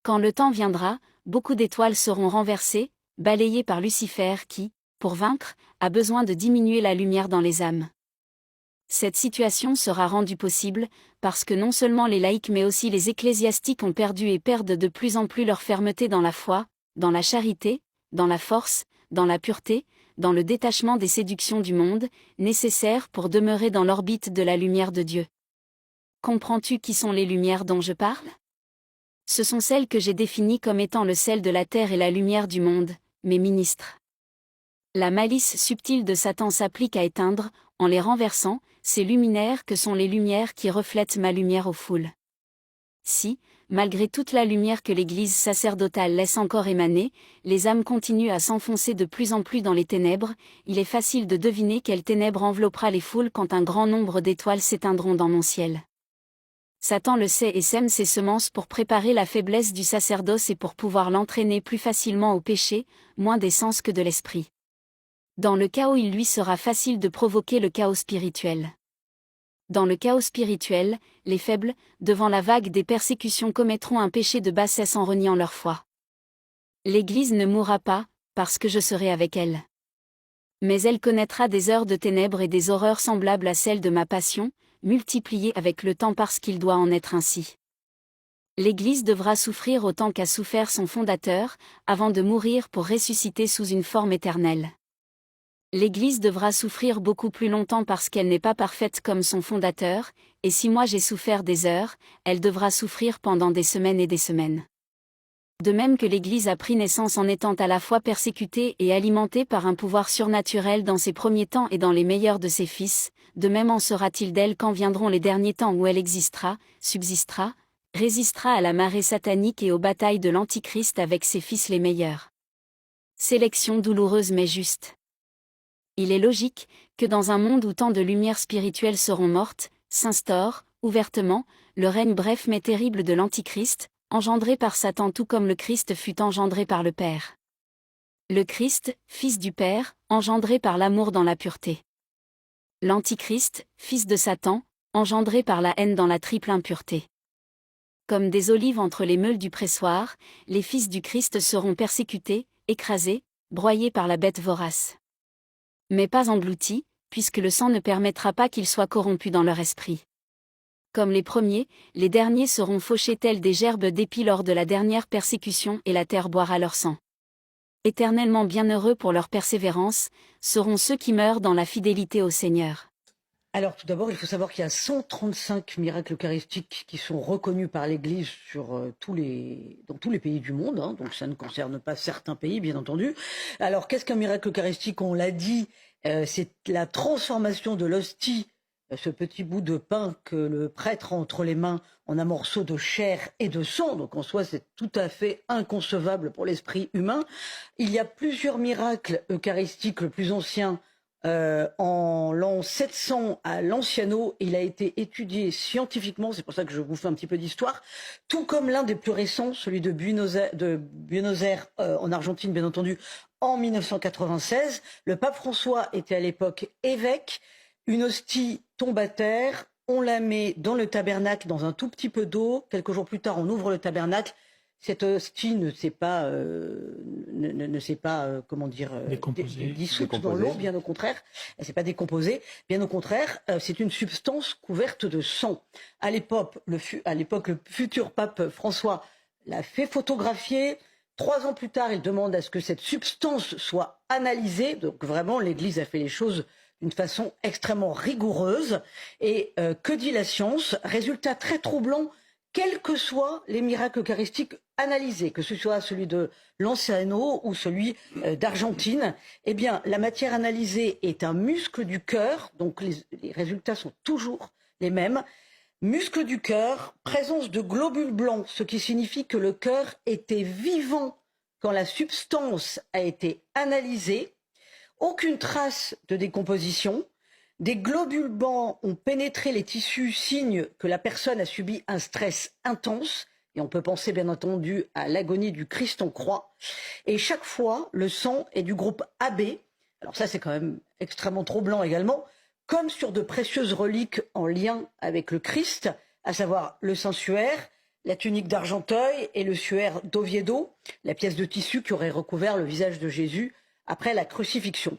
Quand le temps viendra, beaucoup d'étoiles seront renversées, balayées par Lucifer qui, pour vaincre, a besoin de diminuer la lumière dans les âmes. Cette situation sera rendue possible, parce que non seulement les laïcs mais aussi les ecclésiastiques ont perdu et perdent de plus en plus leur fermeté dans la foi, dans la charité, dans la force, dans la pureté, dans le détachement des séductions du monde, nécessaires pour demeurer dans l'orbite de la lumière de Dieu. Comprends-tu qui sont les lumières dont je parle? Ce sont celles que j'ai définies comme étant le sel de la terre et la lumière du monde, mes ministres. La malice subtile de Satan s'applique à éteindre, en les renversant, ces luminaires que sont les lumières qui reflètent ma lumière aux foules. Si, malgré toute la lumière que l'Église sacerdotale laisse encore émaner, les âmes continuent à s'enfoncer de plus en plus dans les ténèbres, il est facile de deviner quelle ténèbre enveloppera les foules quand un grand nombre d'étoiles s'éteindront dans mon ciel. Satan le sait et sème ses semences pour préparer la faiblesse du sacerdoce et pour pouvoir l'entraîner plus facilement au péché, moins des sens que de l'esprit. Dans le chaos, il lui sera facile de provoquer le chaos spirituel. Dans le chaos spirituel, les faibles, devant la vague des persécutions, commettront un péché de bassesse en reniant leur foi. L'Église ne mourra pas, parce que je serai avec elle. Mais elle connaîtra des heures de ténèbres et des horreurs semblables à celles de ma passion, multipliées avec le temps parce qu'il doit en être ainsi. L'Église devra souffrir autant qu'a souffert son fondateur, avant de mourir pour ressusciter sous une forme éternelle. L'Église devra souffrir beaucoup plus longtemps parce qu'elle n'est pas parfaite comme son fondateur, et si moi j'ai souffert des heures, elle devra souffrir pendant des semaines et des semaines. De même que l'Église a pris naissance en étant à la fois persécutée et alimentée par un pouvoir surnaturel dans ses premiers temps et dans les meilleurs de ses fils, de même en sera-t-il d'elle quand viendront les derniers temps où elle existera, subsistera, résistera à la marée satanique et aux batailles de l'Antichrist avec ses fils les meilleurs. Sélection douloureuse mais juste. Il est logique que dans un monde où tant de lumières spirituelles seront mortes, s'instaure, ouvertement, le règne bref mais terrible de l'Antichrist, engendré par Satan tout comme le Christ fut engendré par le Père. Le Christ, fils du Père, engendré par l'amour dans la pureté. L'Antichrist, fils de Satan, engendré par la haine dans la triple impureté. Comme des olives entre les meules du pressoir, les fils du Christ seront persécutés, écrasés, broyés par la bête vorace. Mais pas engloutis, puisque le sang ne permettra pas qu'ils soient corrompus dans leur esprit. Comme les premiers, les derniers seront fauchés tels des gerbes d'épis lors de la dernière persécution et la terre boira leur sang. Éternellement bienheureux pour leur persévérance, seront ceux qui meurent dans la fidélité au Seigneur. Alors tout d'abord, il faut savoir qu'il y a 135 miracles eucharistiques qui sont reconnus par l'Église dans tous les pays du monde, hein, donc ça ne concerne pas certains pays, bien entendu. Alors qu'est-ce qu'un miracle eucharistique? On l'a dit, c'est la transformation de l'hostie, ce petit bout de pain que le prêtre a entre les mains, en un morceau de chair et de sang. Donc en soi, c'est tout à fait inconcevable pour l'esprit humain. Il y a plusieurs miracles eucharistiques, le plus ancien, en l'an 700 à Lanciano, il a été étudié scientifiquement, c'est pour ça que je vous fais un petit peu d'histoire, tout comme l'un des plus récents, celui de Buenos Aires en Argentine, bien entendu, en 1996. Le pape François était à l'époque évêque, une hostie tombe à terre, on la met dans le tabernacle dans un tout petit peu d'eau, quelques jours plus tard on ouvre le tabernacle. Cette hostie ne s'est pas, comment dire, dissoute dans l'eau, bien au contraire. Elle ne s'est pas décomposée. Bien au contraire, c'est une substance couverte de sang. À l'époque, le futur pape François l'a fait photographier. 3 ans plus tard, il demande à ce que cette substance soit analysée. Donc vraiment, l'Église a fait les choses d'une façon extrêmement rigoureuse. Et que dit la science? Résultat très troublant. Quels que soient les miracles eucharistiques analysés, que ce soit celui de Lanciano ou celui d'Argentine, eh bien, la matière analysée est un muscle du cœur, donc les résultats sont toujours les mêmes. Muscle du cœur, présence de globules blancs, ce qui signifie que le cœur était vivant quand la substance a été analysée. Aucune trace de décomposition. Des globules blancs ont pénétré les tissus, signe que la personne a subi un stress intense. Et on peut penser bien entendu à l'agonie du Christ en croix. Et chaque fois, le sang est du groupe AB. Alors ça, c'est quand même extrêmement troublant également, comme sur de précieuses reliques en lien avec le Christ, à savoir le Saint-Suaire, la tunique d'Argenteuil et le suaire d'Oviedo, la pièce de tissu qui aurait recouvert le visage de Jésus après la crucifixion.